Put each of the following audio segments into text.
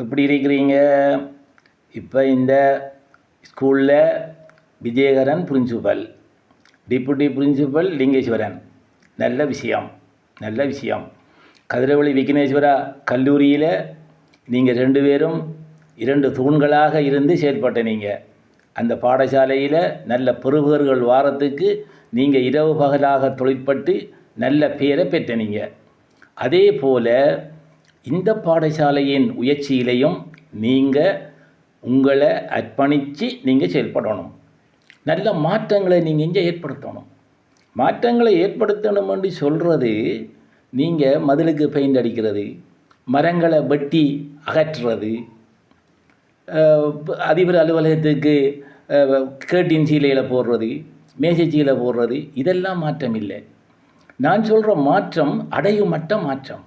எப்படி இருக்கிறீங்க? இப்போ இந்த ஸ்கூலில் Vijayakaran principal, deputy principal Lingeswaran. நல்ல விஷயம். கதிரவழி விக்னேஸ்வரா கல்லூரியில் நீங்கள் 2 பேரும் 2 தூண்களாக இருந்து செயல்பட்டனீங்க. அந்த பாடசாலையில் நல்ல பெறுபவர்கள் வாரத்துக்கு நீங்கள் இரவு பகலாக தொழிற்பட்டு நல்ல பேரை பெற்றனீங்க. அதே போல் இந்த பாடசாலையின் முயற்சியிலையும் நீங்கள் உங்களை அர்ப்பணித்து நீங்கள் செயல்படணும். நல்ல மாற்றங்களை நீங்கள் இங்கே ஏற்படுத்தணும். மாற்றங்களை ஏற்படுத்தணும் என்று சொல்கிறது, நீங்கள் மதிலுக்கு பெயிண்ட் அடிக்கிறது, மரங்களை வெட்டி அகற்றுறது, அதிபர் அலுவலகத்துக்கு கேட்டின் சீலையில் போடுறது, மேசை சீலை போடுறது, இதெல்லாம் மாற்றம் இல்லை. நான் சொல்கிற மாற்றம் அடையுமட்ட மாற்றம்.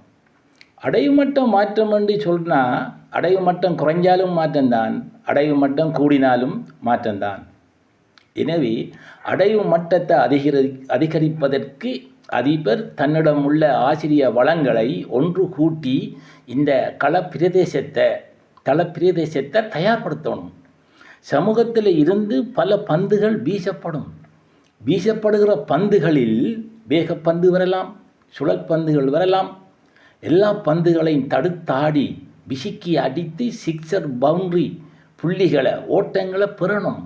அடையுமட்ட மாற்றம் என்று சொன்னால், அடையுமட்டம் குறைஞ்சாலும் மாற்றம்தான், அடையுமட்டம் கூடினாலும் மாற்றம்தான். எனவே அடையும் மட்டத்தை அதிகரிப்பதற்கு அதிபர் தன்னிடம் உள்ள ஆசிரிய வளங்களை ஒன்று கூட்டி இந்த களப்பிரதேசத்தை தயார்படுத்தணும். சமூகத்தில் இருந்து பல பந்துகள் வீசப்படுகிற பந்துகளில் வேகப்பந்து வரலாம், சுழல் பந்துகள் வரலாம். எல்லா பந்துகளையும் தடுத்தாடி விசுக்கி அடித்து சிக்ஸர் பவுண்டரி புள்ளிகளை ஓட்டங்களை பெறணும்.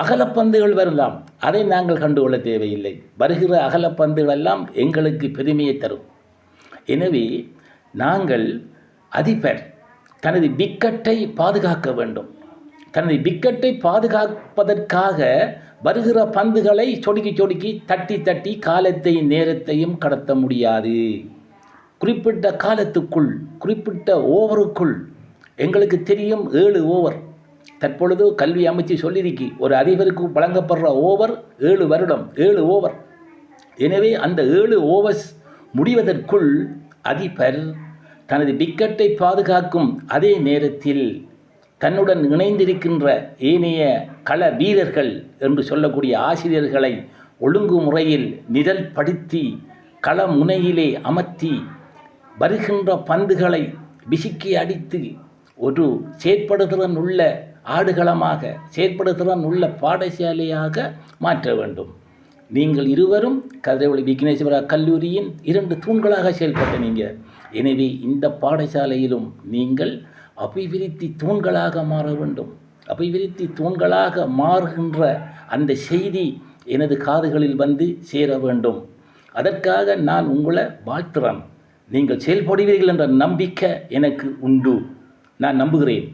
அகலப்பந்துகள் வரலாம், அதை நாங்கள் கண்டுகொள்ள தேவையில்லை. வருகிற அகலப்பந்துகளெல்லாம் எங்களுக்கு பெருமையை தரும். எனவே நாங்கள் அதிபர் தனது விக்கெட்டை பாதுகாக்க வேண்டும். தனது விக்கெட்டை பாதுகாப்பதற்காக வருகிற பந்துகளை சொடுக்கி தட்டி காலத்தையும் நேரத்தையும் கடத்த முடியாது. குறிப்பிட்ட காலத்துக்குள், குறிப்பிட்ட ஓவருக்குள், எங்களுக்கு தெரியும் 7 ஓவர். தற்பொழுது கல்வி அமைச்சு சொல்லியிருக்கி, ஒரு அதிபருக்கு வழங்கப்படுற ஓவர் 7 வருடம், 7 ஓவர். எனவே அந்த 7 ஓவர்ஸ் முடிவதற்குள் அதிபர் தனது விக்கெட்டை பாதுகாக்கும் அதே நேரத்தில் தன்னுடன் இணைந்திருக்கின்ற ஏனைய கள வீரர்கள் என்று சொல்லக்கூடிய ஆசிரியர்களை ஒழுங்குமுறையில் நிரல்படுத்தி கள முனையிலே அமர்த்தி வருகின்ற பந்துகளை விசுக்கி அடித்து ஒரு செயற்படுதிறன் உள்ள ஆடுகளமாக, செயற்படுதிறன் உள்ள பாடசாலையாக மாற்ற வேண்டும். நீங்கள் இருவரும் கதிரவழி விக்னேஸ்வரா கல்லூரியின் 2 தூண்களாக செயல்பட்டனீங்க. எனவே இந்த பாடசாலையிலும் நீங்கள் அபிவிருத்தி தூண்களாக மாற வேண்டும். அபிவிருத்தி தூண்களாக மாறுகின்ற அந்த செய்தி எனது காதுகளில் வந்து சேர வேண்டும். அதற்காக நான் உங்களை வாழ்த்துறேன். நீங்கள் செயல்படுவீர்கள் என்ற நம்பிக்கை எனக்கு உண்டு. நான் நம்புகிறேன்.